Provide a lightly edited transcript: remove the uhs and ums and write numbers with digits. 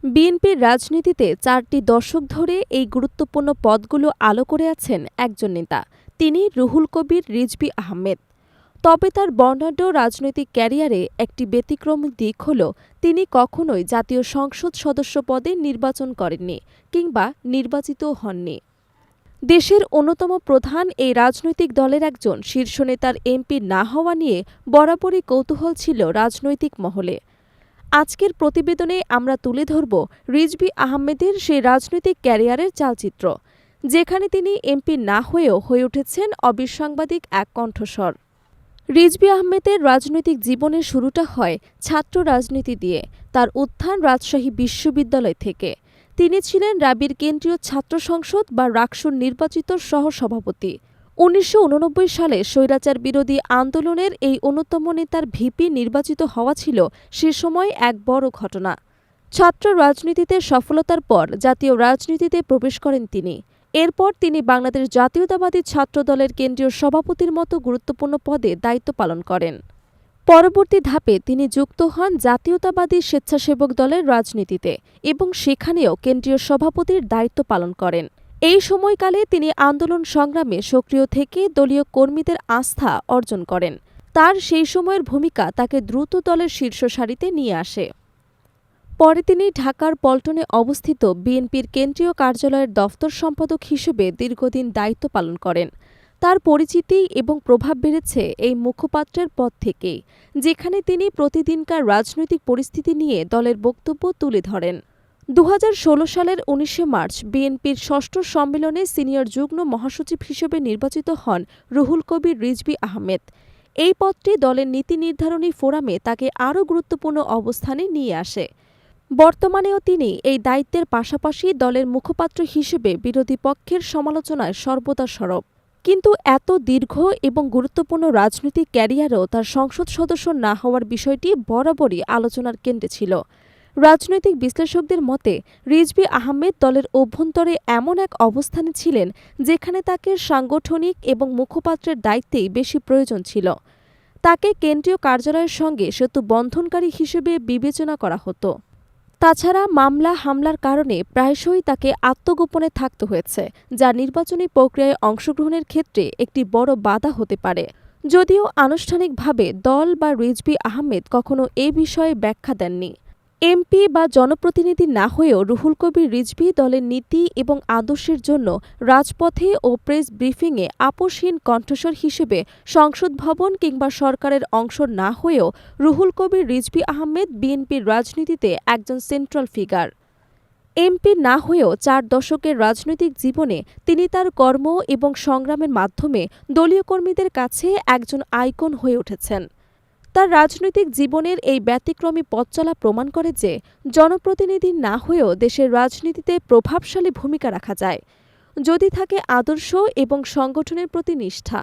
বিএনপির রাজনীতিতে ৪টি দশক ধরে এই গুরুত্বপূর্ণ পদগুলো আলো করে আছেন একজন নেতা। তিনি রুহুল কবির রিজভী আহমেদ। তবে তার বর্ণাঢ্য রাজনৈতিক ক্যারিয়ারে একটি ব্যতিক্রমী দিক হল তিনি কখনোই জাতীয় সংসদ সদস্য পদে নির্বাচন করেননি কিংবা নির্বাচিতও হননি। দেশের অন্যতম প্রধান এই রাজনৈতিক দলের একজন শীর্ষ নেতার এমপি না হওয়া নিয়ে বরাবরই কৌতূহল ছিল রাজনৈতিক মহলে। আজকের প্রতিবেদনে আমরা তুলে ধরব রিজভী আহমেদের সেই রাজনৈতিক ক্যারিয়ারের চালচিত্র, যেখানে তিনি এমপি না হয়েও হয়ে উঠেছেন অবিসাংবাদিক এক কণ্ঠস্বর। রিজভী আহমেদের রাজনৈতিক জীবনের শুরুটা হয় ছাত্র রাজনীতি দিয়ে। তার উত্থান রাজশাহী বিশ্ববিদ্যালয় থেকে। তিনি ছিলেন রাবির কেন্দ্রীয় ছাত্র সংসদ বা রাকসুর নির্বাচিত সহসভাপতি। ১৯৮৯ সালে স্বৈরাচার বিরোধী আন্দোলনের এই অন্যতম নেতার ভিপি নির্বাচিত হওয়া ছিল সে সময় এক বড় ঘটনা। ছাত্র রাজনীতিতে সফলতার পর জাতীয় রাজনীতিতে প্রবেশ করেন তিনি। এরপর তিনি বাংলাদেশ জাতীয়তাবাদী ছাত্রদলের কেন্দ্রীয় সভাপতির মতো গুরুত্বপূর্ণ পদে দায়িত্ব পালন করেন। পরবর্তী ধাপে তিনি যুক্ত হন জাতীয়তাবাদী স্বেচ্ছাসেবক দলের রাজনীতিতে এবং সেখানেও কেন্দ্রীয় সভাপতির দায়িত্ব পালন করেন। এই সময়কালে তিনি আন্দোলন সংগ্রামে সক্রিয় থেকে দলীয় কর্মীদের আস্থা অর্জন করেন। তার সেই সময়ের ভূমিকা তাকে দ্রুত দলের শীর্ষ সারিতে নিয়ে আসে। পরে তিনি ঢাকার পল্টনে অবস্থিত বিএনপির কেন্দ্রীয় কার্যালয়ের দফতর সম্পাদক হিসেবে দীর্ঘদিন দায়িত্ব পালন করেন। তার পরিচিতি এবং প্রভাব বেড়েছে এই মুখপাত্রের পদ থেকেই, যেখানে তিনি প্রতিদিনকার রাজনৈতিক পরিস্থিতি নিয়ে দলের বক্তব্য তুলে ধরেন। ২০১৬ সালের ১৯ মার্চ বিএনপির ষষ্ঠ সম্মেলনে সিনিয়র যুগ্ম মহাসচিব হিসেবে নির্বাচিত হন রুহুল কবির রিজভী আহমেদ। এই পদটি দলের নীতি নির্ধারণী ফোরামে তাকে আরও গুরুত্বপূর্ণ অবস্থানে নিয়ে আসে। বর্তমানেও তিনি এই দায়িত্বের পাশাপাশি দলের মুখপাত্র হিসেবে বিরোধী পক্ষের সমালোচনায় সর্বদা সরব। কিন্তু এত দীর্ঘ এবং গুরুত্বপূর্ণ রাজনৈতিক ক্যারিয়ারেও তার সংসদ সদস্য না হওয়ার বিষয়টি বরাবরই আলোচনার কেন্দ্রে ছিল। রাজনৈতিক বিশ্লেষকদের মতে রিজভী আহমেদ দলের অভ্যন্তরে এমন এক অবস্থানে ছিলেন যেখানে তাকে সাংগঠনিক এবং মুখপাত্রের দায়িত্বেই বেশি প্রয়োজন ছিল। তাকে কেন্দ্রীয় কার্যালয়ের সঙ্গে সেতু বন্ধনকারী হিসেবে বিবেচনা করা হতো। তাছাড়া মামলা হামলার কারণে প্রায়শই তাকে আত্মগোপনে থাকতে হয়েছে, যা নির্বাচনী প্রক্রিয়ায় অংশগ্রহণের ক্ষেত্রে একটি বড় বাধা হতে পারে। যদিও আনুষ্ঠানিকভাবে দল বা রিজভী আহমেদ কখনো এ বিষয়ে ব্যাখ্যা দেননি। এমপি বা জনপ্রতিনিধি না হয়েও রুহুল কবির রিজভী দলের নীতি এবং আদর্শের জন্য রাজপথে ও প্রেস ব্রিফিংয়ে আপোষহীন কণ্ঠস্বর হিসেবে সংসদ ভবন কিংবা সরকারের অংশ না হয়েও রুহুল কবির রিজভী আহমেদ বিএনপির রাজনীতিতে একজন সেন্ট্রাল ফিগার। এমপি না হয়েও ৪ দশকের রাজনৈতিক জীবনে তিনি তার কর্ম এবং সংগ্রামের মাধ্যমে দলীয় কর্মীদের কাছে একজন আইকন হয়ে উঠেছেন। তার রাজনৈতিক জীবনের এই ব্যতিক্রমী পথচলা প্রমাণ করে যে জনপ্রতিনিধি না হয়েও দেশের রাজনীতিতে প্রভাবশালী ভূমিকা রাখা যায়, যদি থাকে আদর্শ এবং সংগঠনের প্রতি নিষ্ঠা।